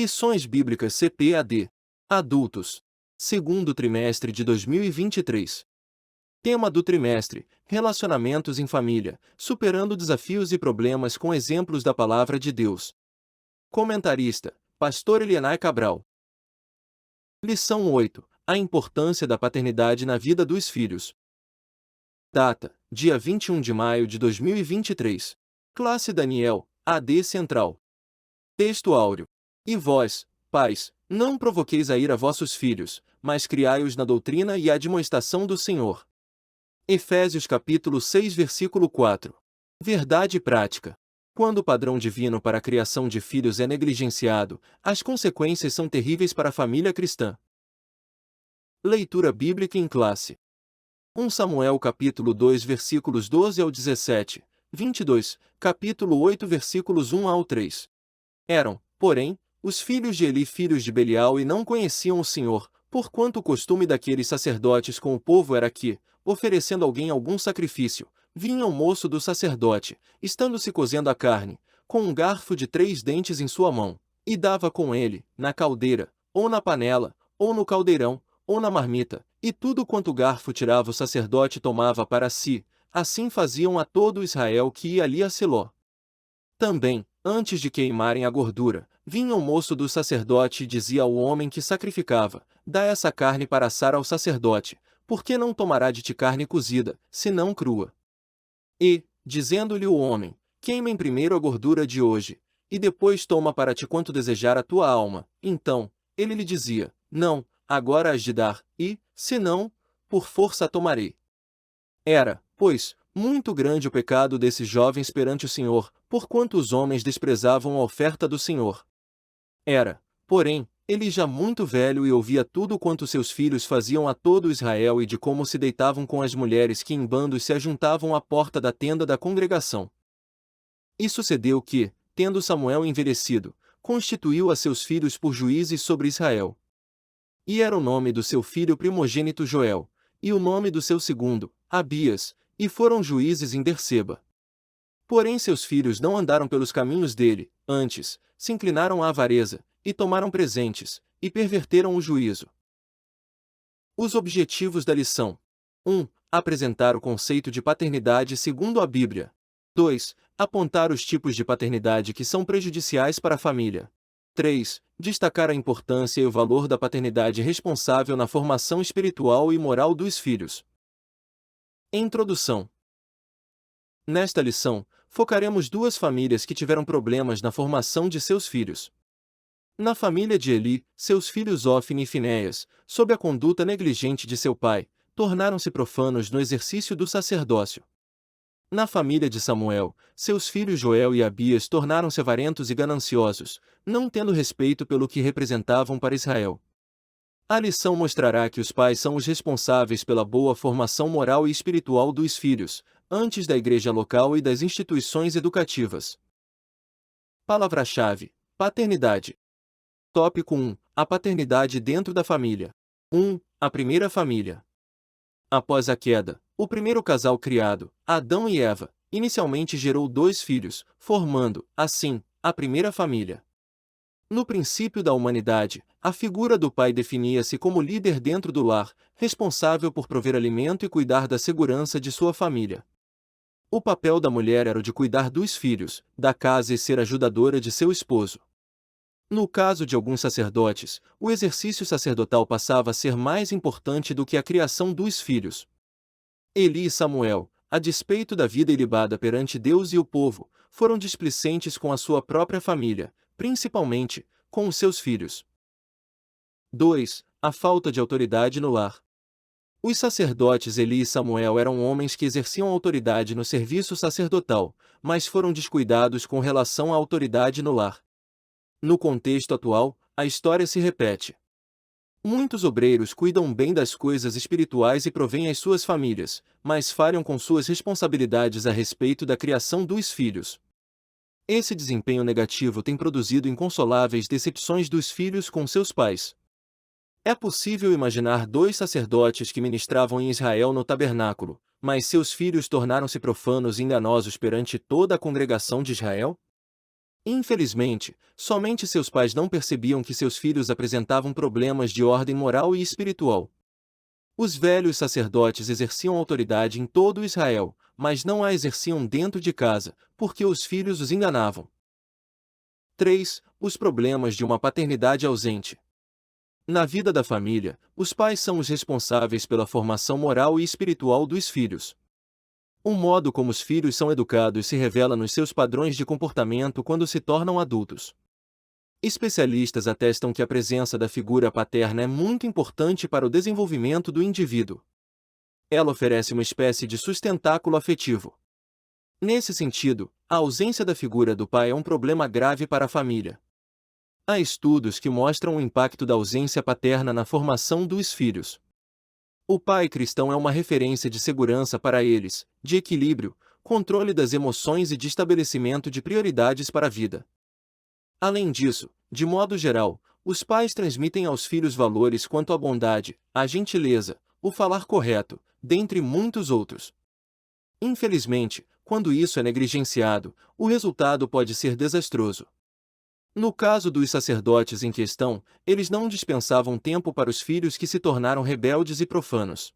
Lições Bíblicas CPAD. Adultos. Segundo trimestre de 2023. Tema do trimestre: Relacionamentos em família, superando desafios e problemas com exemplos da Palavra de Deus. Comentarista: Pastor Elianai Cabral. Lição 8: A importância da paternidade na vida dos filhos. Data: dia 21 de maio de 2023. Classe Daniel, AD Central. Texto áureo. E vós, pais, não provoqueis a ira vossos filhos, mas criai-os na doutrina e admoestação do Senhor. Efésios capítulo 6 versículo 4. Verdade prática. Quando o padrão divino para a criação de filhos é negligenciado, as consequências são terríveis para a família cristã. Leitura bíblica em classe. 1 Samuel capítulo 2 versículos 12 ao 17, 22, capítulo 8 versículos 1 ao 3. Eram, porém, os filhos de Eli filhos de Belial e não conheciam o Senhor, porquanto o costume daqueles sacerdotes com o povo era que, oferecendo alguém algum sacrifício, vinha o moço do sacerdote, estando-se cozendo a carne, com um garfo de 3 dentes em sua mão, e dava com ele, na caldeira, ou na panela, ou no caldeirão, ou na marmita, e tudo quanto o garfo tirava o sacerdote tomava para si. Assim faziam a todo Israel que ia ali a Siló. Também, antes de queimarem a gordura, vinha o moço do sacerdote e dizia ao homem que sacrificava: dá essa carne para assar ao sacerdote, porque não tomará de ti carne cozida, senão crua. E, dizendo-lhe o homem: queimem primeiro a gordura de hoje, e depois toma para ti quanto desejar a tua alma. Então, ele lhe dizia: não, agora has de dar, e, se não, por força a tomarei. Era, pois, muito grande o pecado desses jovens perante o Senhor, porquanto os homens desprezavam a oferta do Senhor. Era, porém, ele já muito velho e ouvia tudo quanto seus filhos faziam a todo Israel e de como se deitavam com as mulheres que em bandos se ajuntavam à porta da tenda da congregação. E sucedeu que, tendo Samuel envelhecido, constituiu a seus filhos por juízes sobre Israel. E era o nome do seu filho primogênito Joel, e o nome do seu segundo, Abias, e foram juízes em Berseba. Porém seus filhos não andaram pelos caminhos dele, antes, se inclinaram à avareza, e tomaram presentes, e perverteram o juízo. Os objetivos da lição: 1. Apresentar o conceito de paternidade segundo a Bíblia. 2. Apontar os tipos de paternidade que são prejudiciais para a família. 3. Destacar a importância e o valor da paternidade responsável na formação espiritual e moral dos filhos. Introdução. Nesta lição, focaremos 2 famílias que tiveram problemas na formação de seus filhos. Na família de Eli, seus filhos Ofni e Finéias, sob a conduta negligente de seu pai, tornaram-se profanos no exercício do sacerdócio. Na família de Samuel, seus filhos Joel e Abias tornaram-se avarentos e gananciosos, não tendo respeito pelo que representavam para Israel. A lição mostrará que os pais são os responsáveis pela boa formação moral e espiritual dos filhos, antes da igreja local e das instituições educativas. Palavra-chave: paternidade. Tópico 1: A paternidade dentro da família. 1. A primeira família. Após a queda, o primeiro casal criado, Adão e Eva, inicialmente gerou 2 filhos, formando, assim, a primeira família. No princípio da humanidade, a figura do pai definia-se como líder dentro do lar, responsável por prover alimento e cuidar da segurança de sua família. O papel da mulher era o de cuidar dos filhos, da casa e ser ajudadora de seu esposo. No caso de alguns sacerdotes, o exercício sacerdotal passava a ser mais importante do que a criação dos filhos. Eli e Samuel, a despeito da vida ilibada perante Deus e o povo, foram displicentes com a sua própria família, principalmente, com os seus filhos. 2. A falta de autoridade no lar. Os sacerdotes Eli e Samuel eram homens que exerciam autoridade no serviço sacerdotal, mas foram descuidados com relação à autoridade no lar. No contexto atual, a história se repete. Muitos obreiros cuidam bem das coisas espirituais e provêm às suas famílias, mas falham com suas responsabilidades a respeito da criação dos filhos. Esse desempenho negativo tem produzido inconsoláveis decepções dos filhos com seus pais. É possível imaginar 2 sacerdotes que ministravam em Israel no tabernáculo, mas seus filhos tornaram-se profanos e enganosos perante toda a congregação de Israel? Infelizmente, somente seus pais não percebiam que seus filhos apresentavam problemas de ordem moral e espiritual. Os velhos sacerdotes exerciam autoridade em todo Israel, mas não a exerciam dentro de casa, porque os filhos os enganavam. 3. Os problemas de uma paternidade ausente. Na vida da família, os pais são os responsáveis pela formação moral e espiritual dos filhos. O modo como os filhos são educados se revela nos seus padrões de comportamento quando se tornam adultos. Especialistas atestam que a presença da figura paterna é muito importante para o desenvolvimento do indivíduo. Ela oferece uma espécie de sustentáculo afetivo. Nesse sentido, a ausência da figura do pai é um problema grave para a família. Há estudos que mostram o impacto da ausência paterna na formação dos filhos. O pai cristão é uma referência de segurança para eles, de equilíbrio, controle das emoções e de estabelecimento de prioridades para a vida. Além disso, de modo geral, os pais transmitem aos filhos valores quanto à bondade, à gentileza, o falar correto, dentre muitos outros. Infelizmente, quando isso é negligenciado, o resultado pode ser desastroso. No caso dos sacerdotes em questão, eles não dispensavam tempo para os filhos que se tornaram rebeldes e profanos.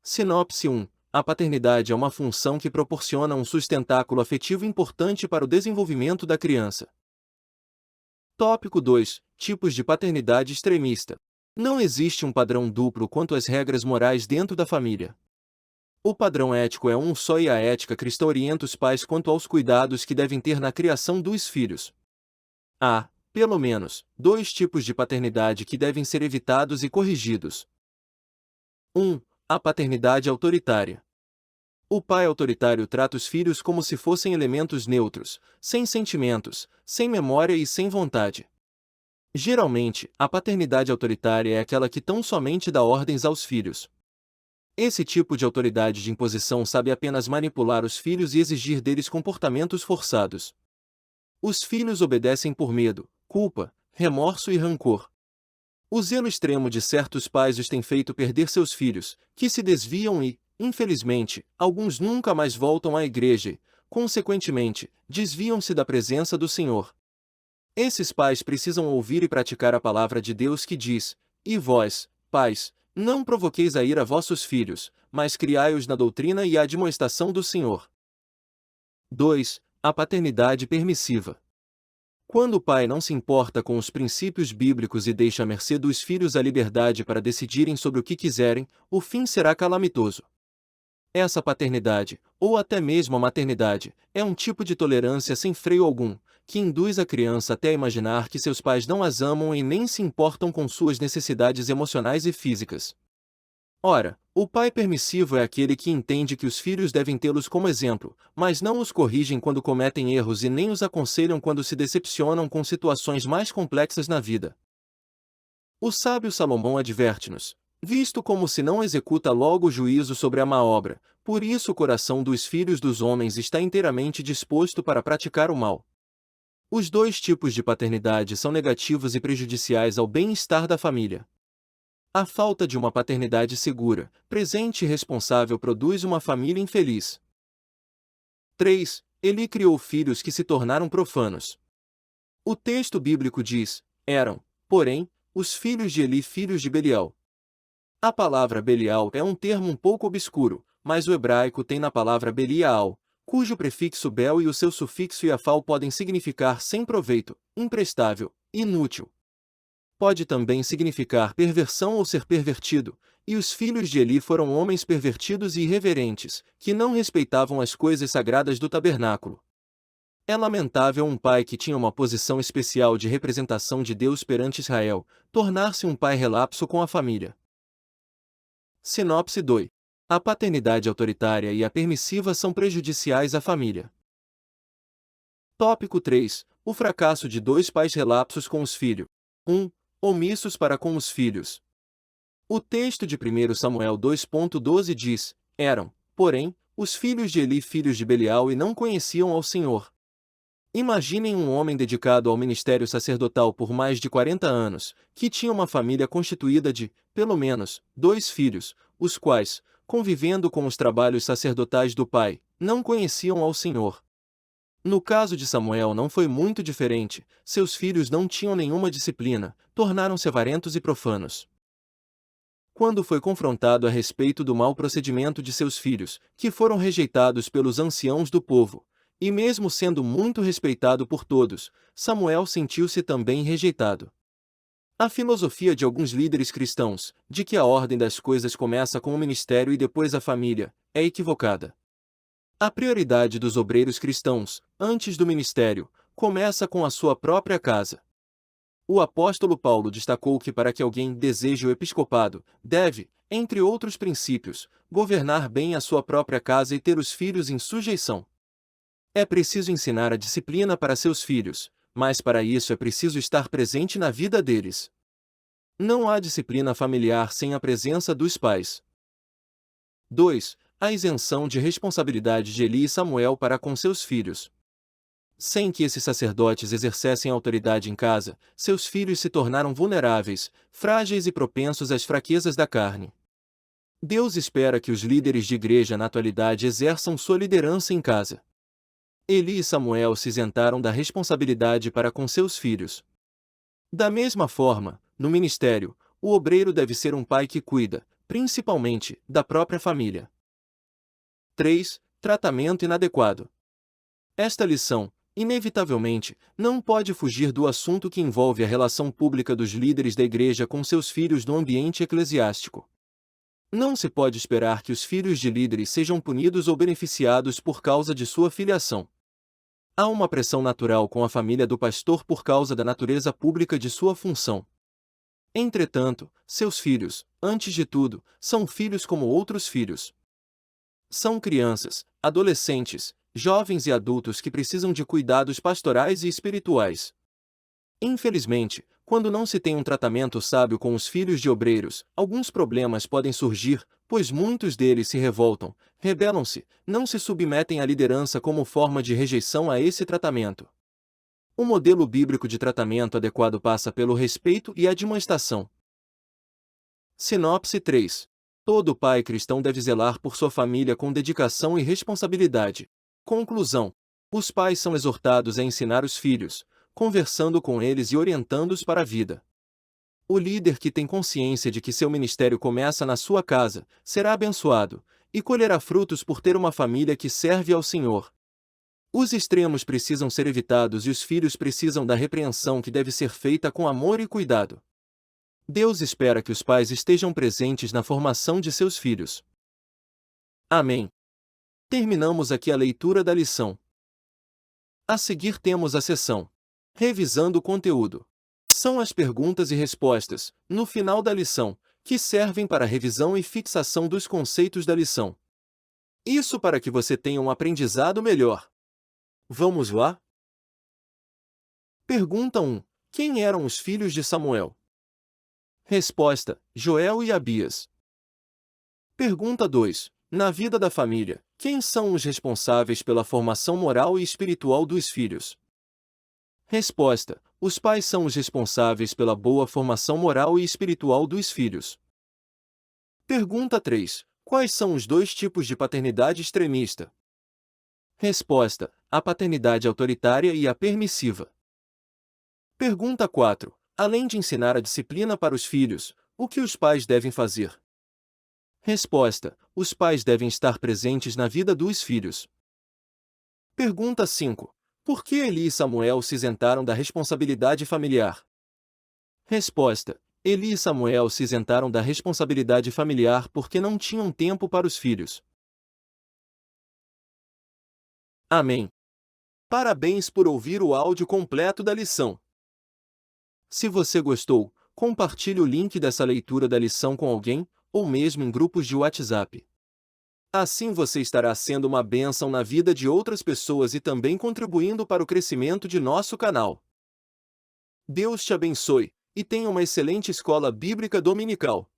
Sinopse 1. A paternidade é uma função que proporciona um sustentáculo afetivo importante para o desenvolvimento da criança. Tópico 2. Tipos de paternidade extremista. Não existe um padrão duplo quanto às regras morais dentro da família. O padrão ético é um só e a ética cristã orienta os pais quanto aos cuidados que devem ter na criação dos filhos. Há, pelo menos, dois tipos de paternidade que devem ser evitados e corrigidos. 1. A paternidade autoritária. O pai autoritário trata os filhos como se fossem elementos neutros, sem sentimentos, sem memória e sem vontade. Geralmente, a paternidade autoritária é aquela que tão somente dá ordens aos filhos. Esse tipo de autoridade de imposição sabe apenas manipular os filhos e exigir deles comportamentos forçados. Os filhos obedecem por medo, culpa, remorso e rancor. O zelo extremo de certos pais os tem feito perder seus filhos, que se desviam e, infelizmente, alguns nunca mais voltam à igreja e, consequentemente, desviam-se da presença do Senhor. Esses pais precisam ouvir e praticar a palavra de Deus que diz: "E vós, pais, não provoqueis a ira vossos filhos, mas criai-os na doutrina e admoestação do Senhor." 2. A paternidade permissiva. Quando o pai não se importa com os princípios bíblicos e deixa à mercê dos filhos a liberdade para decidirem sobre o que quiserem, o fim será calamitoso. Essa paternidade, ou até mesmo a maternidade, é um tipo de tolerância sem freio algum, que induz a criança até a imaginar que seus pais não as amam e nem se importam com suas necessidades emocionais e físicas. Ora, o pai permissivo é aquele que entende que os filhos devem tê-los como exemplo, mas não os corrigem quando cometem erros e nem os aconselham quando se decepcionam com situações mais complexas na vida. O sábio Salomão adverte-nos: "Visto como se não executa logo o juízo sobre a má obra, por isso o coração dos filhos dos homens está inteiramente disposto para praticar o mal." Os dois tipos de paternidade são negativos e prejudiciais ao bem-estar da família. A falta de uma paternidade segura, presente e responsável produz uma família infeliz. 3. Eli criou filhos que se tornaram profanos. O texto bíblico diz: "Eram, porém, os filhos de Eli filhos de Belial." A palavra Belial é um termo um pouco obscuro, mas o hebraico tem na palavra Belial, cujo prefixo bel e o seu sufixo iafal podem significar sem proveito, imprestável, inútil. Pode também significar perversão ou ser pervertido, e os filhos de Eli foram homens pervertidos e irreverentes, que não respeitavam as coisas sagradas do tabernáculo. É lamentável um pai que tinha uma posição especial de representação de Deus perante Israel, tornar-se um pai relapso com a família. Sinopse 2. A paternidade autoritária e a permissiva são prejudiciais à família. Tópico 3. O fracasso de dois pais relapsos com os filhos. 1. Omissos para com os filhos. O texto de 1 Samuel 2,12 diz: "Eram, porém, os filhos de Eli filhos de Belial e não conheciam ao Senhor." Imaginem um homem dedicado ao ministério sacerdotal por mais de 40 anos, que tinha uma família constituída de, pelo menos, 2 filhos, os quais, convivendo com os trabalhos sacerdotais do pai, não conheciam ao Senhor. No caso de Samuel não foi muito diferente, seus filhos não tinham nenhuma disciplina, tornaram-se avarentos e profanos. Quando foi confrontado a respeito do mau procedimento de seus filhos, que foram rejeitados pelos anciãos do povo, e mesmo sendo muito respeitado por todos, Samuel sentiu-se também rejeitado. A filosofia de alguns líderes cristãos, de que a ordem das coisas começa com o ministério e depois a família, é equivocada. A prioridade dos obreiros cristãos, antes do ministério, começa com a sua própria casa. O apóstolo Paulo destacou que para que alguém deseje o episcopado, deve, entre outros princípios, governar bem a sua própria casa e ter os filhos em sujeição. É preciso ensinar a disciplina para seus filhos, mas para isso é preciso estar presente na vida deles. Não há disciplina familiar sem a presença dos pais. 2. A isenção de responsabilidade de Eli e Samuel para com seus filhos. Sem que esses sacerdotes exercessem autoridade em casa, seus filhos se tornaram vulneráveis, frágeis e propensos às fraquezas da carne. Deus espera que os líderes de igreja na atualidade exerçam sua liderança em casa. Eli e Samuel se isentaram da responsabilidade para com seus filhos. Da mesma forma, no ministério, o obreiro deve ser um pai que cuida, principalmente, da própria família. 3. Tratamento inadequado. Esta lição, inevitavelmente, não pode fugir do assunto que envolve a relação pública dos líderes da igreja com seus filhos no ambiente eclesiástico. Não se pode esperar que os filhos de líderes sejam punidos ou beneficiados por causa de sua filiação. Há uma pressão natural com a família do pastor por causa da natureza pública de sua função. Entretanto, seus filhos, antes de tudo, são filhos como outros filhos. São crianças, adolescentes, jovens e adultos que precisam de cuidados pastorais e espirituais. Infelizmente, quando não se tem um tratamento sábio com os filhos de obreiros, alguns problemas podem surgir, pois muitos deles se revoltam, rebelam-se, não se submetem à liderança como forma de rejeição a esse tratamento. O modelo bíblico de tratamento adequado passa pelo respeito e admoestação. Sinopse 3. Todo pai cristão deve zelar por sua família com dedicação e responsabilidade. Conclusão. Os pais são exortados a ensinar os filhos, conversando com eles e orientando-os para a vida. O líder que tem consciência de que seu ministério começa na sua casa, será abençoado, e colherá frutos por ter uma família que serve ao Senhor. Os extremos precisam ser evitados e os filhos precisam da repreensão que deve ser feita com amor e cuidado. Deus espera que os pais estejam presentes na formação de seus filhos. Amém. Terminamos aqui a leitura da lição. A seguir temos a seção Revisando o conteúdo. São as perguntas e respostas, no final da lição, que servem para a revisão e fixação dos conceitos da lição. Isso para que você tenha um aprendizado melhor. Vamos lá? Pergunta 1. Quem eram os filhos de Samuel? Resposta: Joel e Abias. Pergunta 2. Na vida da família, quem são os responsáveis pela formação moral e espiritual dos filhos? Resposta: os pais são os responsáveis pela boa formação moral e espiritual dos filhos. Pergunta 3. Quais são os dois tipos de paternidade extremista? Resposta: a paternidade autoritária e a permissiva. Pergunta 4. Além de ensinar a disciplina para os filhos, o que os pais devem fazer? Resposta: os pais devem estar presentes na vida dos filhos. Pergunta 5. Por que Eli e Samuel se isentaram da responsabilidade familiar? Resposta: Eli e Samuel se isentaram da responsabilidade familiar porque não tinham tempo para os filhos. Amém. Parabéns por ouvir o áudio completo da lição. Se você gostou, compartilhe o link dessa leitura da lição com alguém, ou mesmo em grupos de WhatsApp. Assim você estará sendo uma bênção na vida de outras pessoas e também contribuindo para o crescimento de nosso canal. Deus te abençoe, e tenha uma excelente escola bíblica dominical.